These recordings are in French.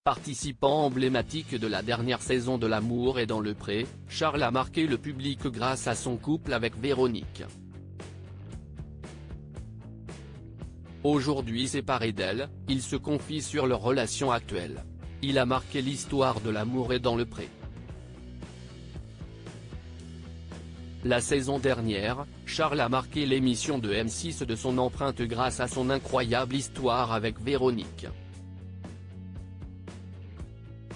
Participant emblématique de la dernière saison de L'amour est dans le pré, Charles a marqué le public grâce à son couple avec Véronique. Aujourd'hui séparé d'elle, il se confie sur leur relation actuelle. Il a marqué l'histoire de L'amour est dans le pré. La saison dernière, Charles a marqué l'émission de M6 de son empreinte grâce à son incroyable histoire avec Véronique.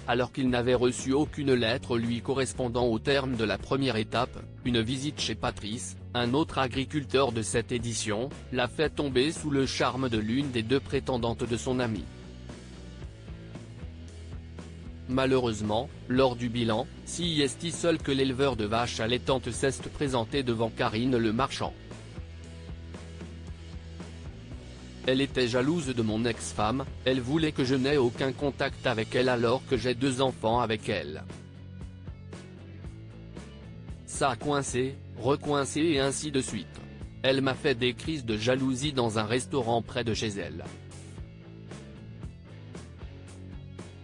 Alors qu'il n'avait reçu aucune lettre lui correspondant au terme de la première étape, une visite chez Patrice, un autre agriculteur de cette édition, l'a fait tomber sous le charme de l'une des deux prétendantes de son ami. Malheureusement, lors du bilan, c'est seul que l'éleveur de vaches allaitantes s'est présenté devant Karine Le Marchand. Elle était jalouse de mon ex-femme, elle voulait que je n'ai aucun contact avec elle alors que j'ai 2 enfants avec elle. Ça a coincé, recoincé et ainsi de suite. Elle m'a fait des crises de jalousie dans un restaurant près de chez elle.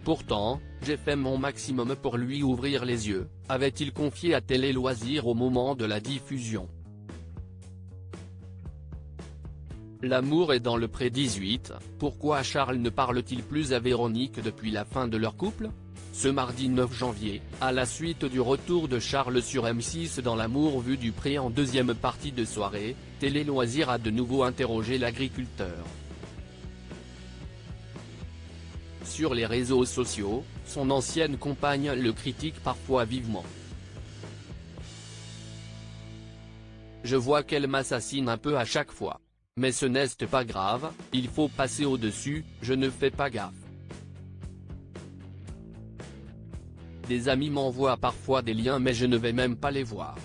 Pourtant, j'ai fait mon maximum pour lui ouvrir les yeux, avait-il confié à Télé Loisirs au moment de la diffusion. L'amour est dans le pré 18, pourquoi Charles ne parle-t-il plus à Véronique depuis la fin de leur couple? Ce mardi 9 janvier, à la suite du retour de Charles sur M6 dans L'amour vu du pré en deuxième partie de soirée, Télé Loisirs a de nouveau interrogé l'agriculteur. Sur les réseaux sociaux, son ancienne compagne le critique parfois vivement. Je vois qu'elle m'assassine un peu à chaque fois. Mais ce n'est pas grave, il faut passer au-dessus, je ne fais pas gaffe. Des amis m'envoient parfois des liens mais je ne vais même pas les voir.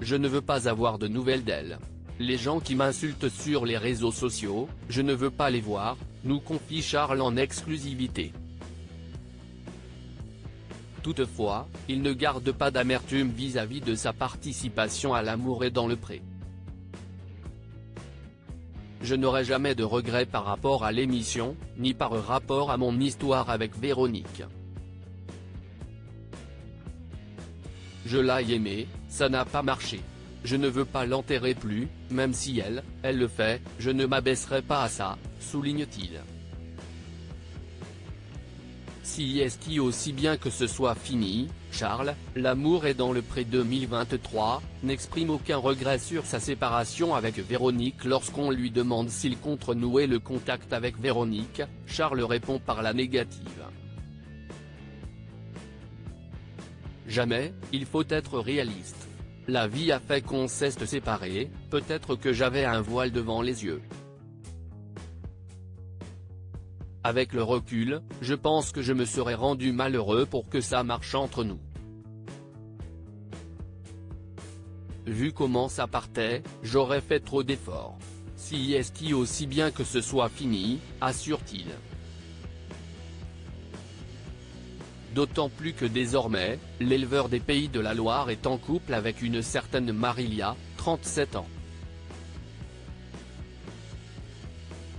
Je ne veux pas avoir de nouvelles d'elle. Les gens qui m'insultent sur les réseaux sociaux, je ne veux pas les voir, nous confie Charles en exclusivité. Toutefois, il ne garde pas d'amertume vis-à-vis de sa participation à L'amour est dans le pré. Je n'aurai jamais de regrets par rapport à l'émission, ni par rapport à mon histoire avec Véronique. Je l'ai aimée, ça n'a pas marché. Je ne veux pas l'enterrer plus, même si elle le fait, je ne m'abaisserai pas à ça, souligne-t-il. Si aussi bien que ce soit fini, Charles, L'amour est dans le pré 2023, n'exprime aucun regret sur sa séparation avec Véronique. Lorsqu'on lui demande s'il compte renouer le contact avec Véronique, Charles répond par la négative. Jamais, il faut être réaliste. La vie a fait qu'on s'est séparés, peut-être que j'avais un voile devant les yeux. Avec le recul, je pense que je me serais rendu malheureux pour que ça marche entre nous. Vu comment ça partait, j'aurais fait trop d'efforts. Si aussi bien que ce soit fini, assure-t-il. D'autant plus que désormais, l'éleveur des Pays de la Loire est en couple avec une certaine Marilia, 37 ans.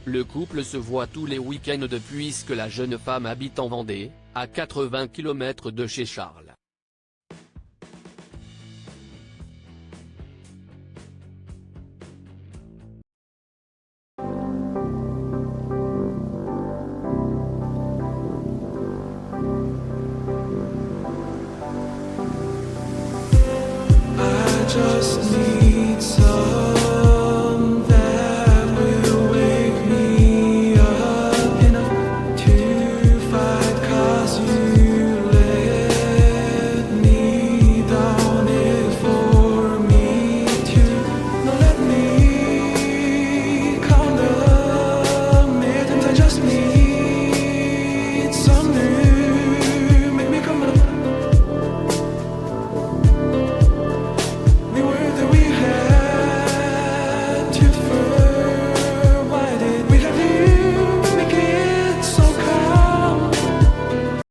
Le couple se voit tous les week-ends puisque la jeune femme habite en Vendée, à 80 km de chez Charles.